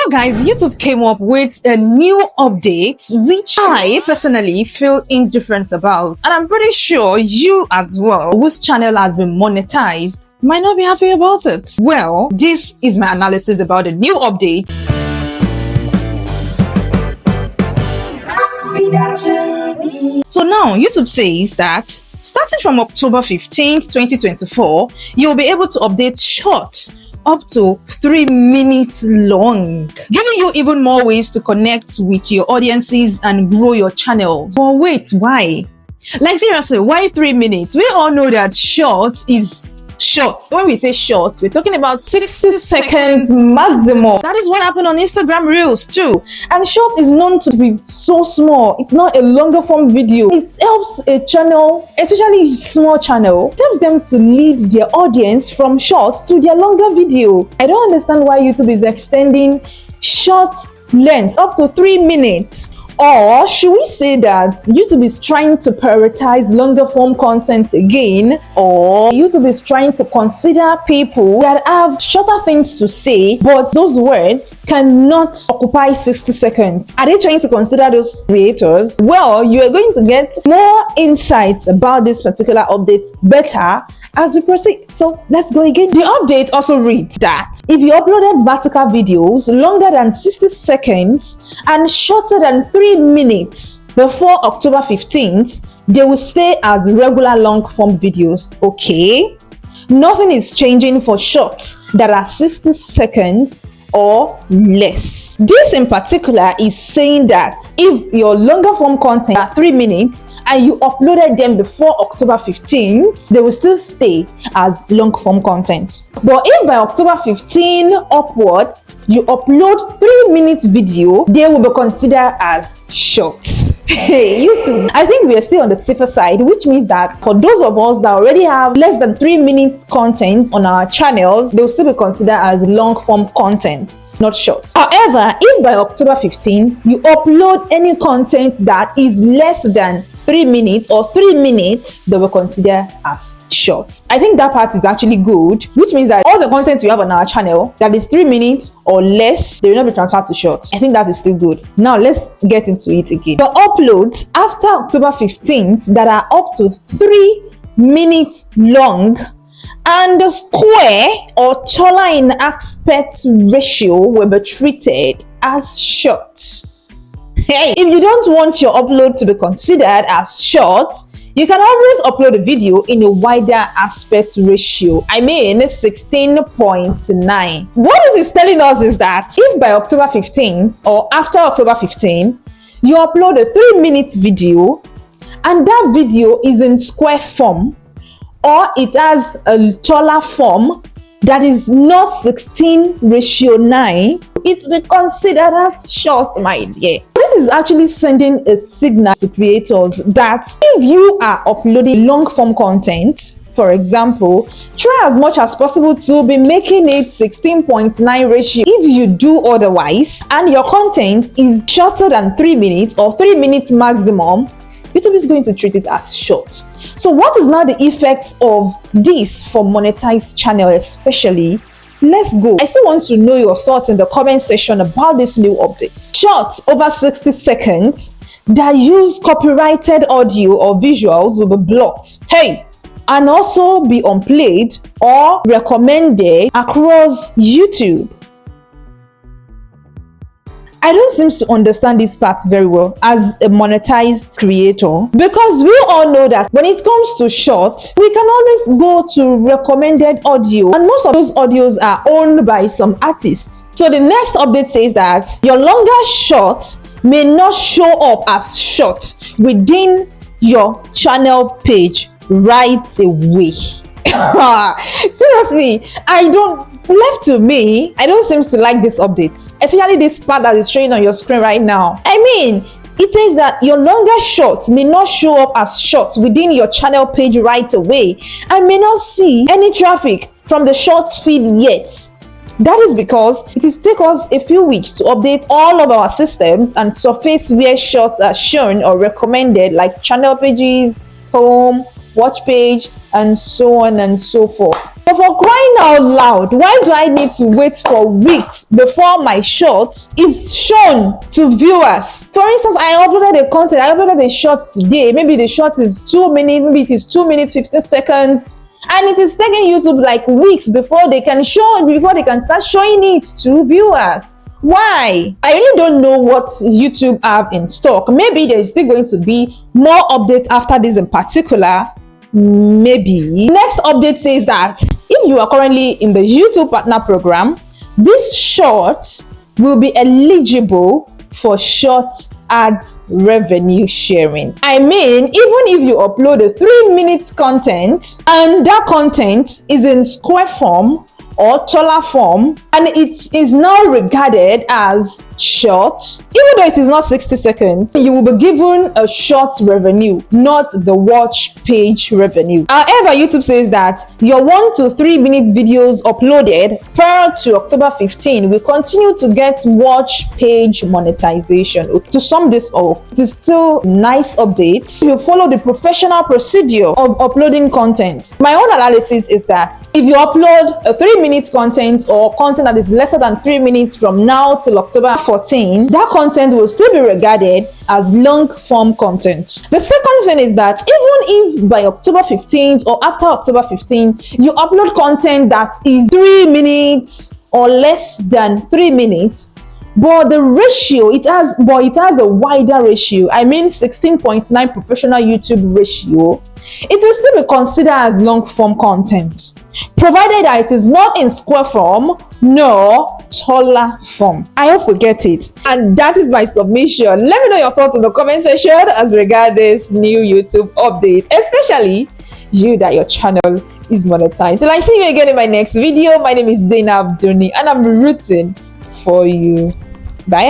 So guys, YouTube came up with a new update which I personally feel indifferent about, and I'm pretty sure you as well, whose channel has been monetized, might not be happy about it. Well, this is my analysis about the new update. So now YouTube says that starting from October 15th, 2024, you'll be able to update short up to 3 minutes long, giving you even more ways to connect with your audiences and grow your channel. But wait, why? Like seriously, why 3 minutes? We all know that short is short. When we say short, we're talking about 60 seconds maximum. That is what happened on Instagram Reels too. And short is known to be so small. It's not a longer form video. It helps a channel, especially small channel, it helps them to lead their audience from short to their longer video. I don't understand why YouTube is extending short length up to 3 minutes. Or should we say that YouTube is trying to prioritize longer form content again? Or YouTube is trying to consider people that have shorter things to say, but those words cannot occupy 60 seconds. Are they trying to consider those creators? Well, you are going to get more insights about this particular update better as we proceed. So let's go again. The update also reads that if you uploaded vertical videos longer than 60 seconds and shorter than 3 minutes before October 15th, they will stay as regular long form videos. Okay, nothing is changing for shorts that are 60 seconds or less. This in particular is saying that if your longer form content are 3 minutes and you uploaded them before October 15th, they will still stay as long form content. But if by October 15 upward you upload 3 minutes video, they will be considered as short. Hey, YouTube, I think we are still on the safer side, which means that for those of us that already have less than 3 minutes content on our channels, they will still be considered as long form content, not short. However, if by October 15 you upload any content that is less than 3 minutes or 3 minutes, they will consider as short. I think that part is actually good, which means that all the content we have on our channel that is 3 minutes or less, they will not be transferred to short. I think that is still good. Now let's get into it again. The uploads after October 15th that are up to 3 minutes long and the square or taller in aspect ratio will be treated as short. Hey, if you don't want your upload to be considered as short, you can always upload a video in a wider aspect ratio. I mean 16:9. What this is telling us is that if by October 15 or after October 15, you upload a 3 minute video and that video is in square form or it has a taller form that is not 16:9, it will be considered as short, my dear. This is actually sending a signal to creators that if you are uploading long form content, for example, try as much as possible to be making it 16:9 ratio. If you do otherwise and your content is shorter than 3 minutes or 3 minutes maximum, YouTube is going to treat it as short. So what is now the effect of this for monetized channel especially? Let's go. I still want to know your thoughts in the comment section about this new update. Shorts over 60 seconds that use copyrighted audio or visuals will be blocked. Hey, and also be unplayed or recommended across YouTube. I don't seem to understand this part very well as a monetized creator, because we all know that when it comes to short, we can always go to recommended audio, and most of those audios are owned by some artists. So the next update says that your longer short may not show up as short within your channel page right away. Seriously, left to me, I don't seem to like this update, especially this part that is showing on your screen right now. I mean, it says that your longer short may not show up as short within your channel page right away and may not see any traffic from the short feed yet. That is because it is take us a few weeks to update all of our systems and surface where shorts are shown or recommended, like channel pages, home, watch page, and so on and so forth. But for crying out loud, why do I need to wait for weeks before my short is shown to viewers? For instance, I uploaded a short today. Maybe the short is 2 minutes, maybe it is 2 minutes 15 seconds, and it is taking YouTube like weeks before they can start showing it to viewers. Why? I really don't know what YouTube have in stock. Maybe there's still going to be more updates after this in particular. Maybe. Next update says that if you are currently in the YouTube partner program, this short will be eligible for short ads revenue sharing. I mean, even if you upload a 3-minute content and that content is in square form or taller form, and it is now regarded as short, even though it is not 60 seconds, you will be given a short revenue, not the watch page revenue. However, YouTube says that your 1 to 3 minute videos uploaded prior to October 15 will continue to get watch page monetization. To sum this up, it is still a nice update. You follow the professional procedure of uploading content. My own analysis is that if you upload a 3-minute content or content that is lesser than 3 minutes from now till October 14, that content will still be regarded as long form content. The second thing is that even if by October 15th or after October 15th you upload content that is 3 minutes or less than 3 minutes, but the ratio it has a wider ratio, I mean 16.9 professional YouTube ratio, it will still be considered as long form content, provided that it is not in square form nor taller form. I hope we get it, and that is my submission. Let me know your thoughts in the comment section as regards this new YouTube update, especially you that your channel is monetized. Till I see you again in my next video, my name is Zainab Duni and I'm rooting for you. Bye.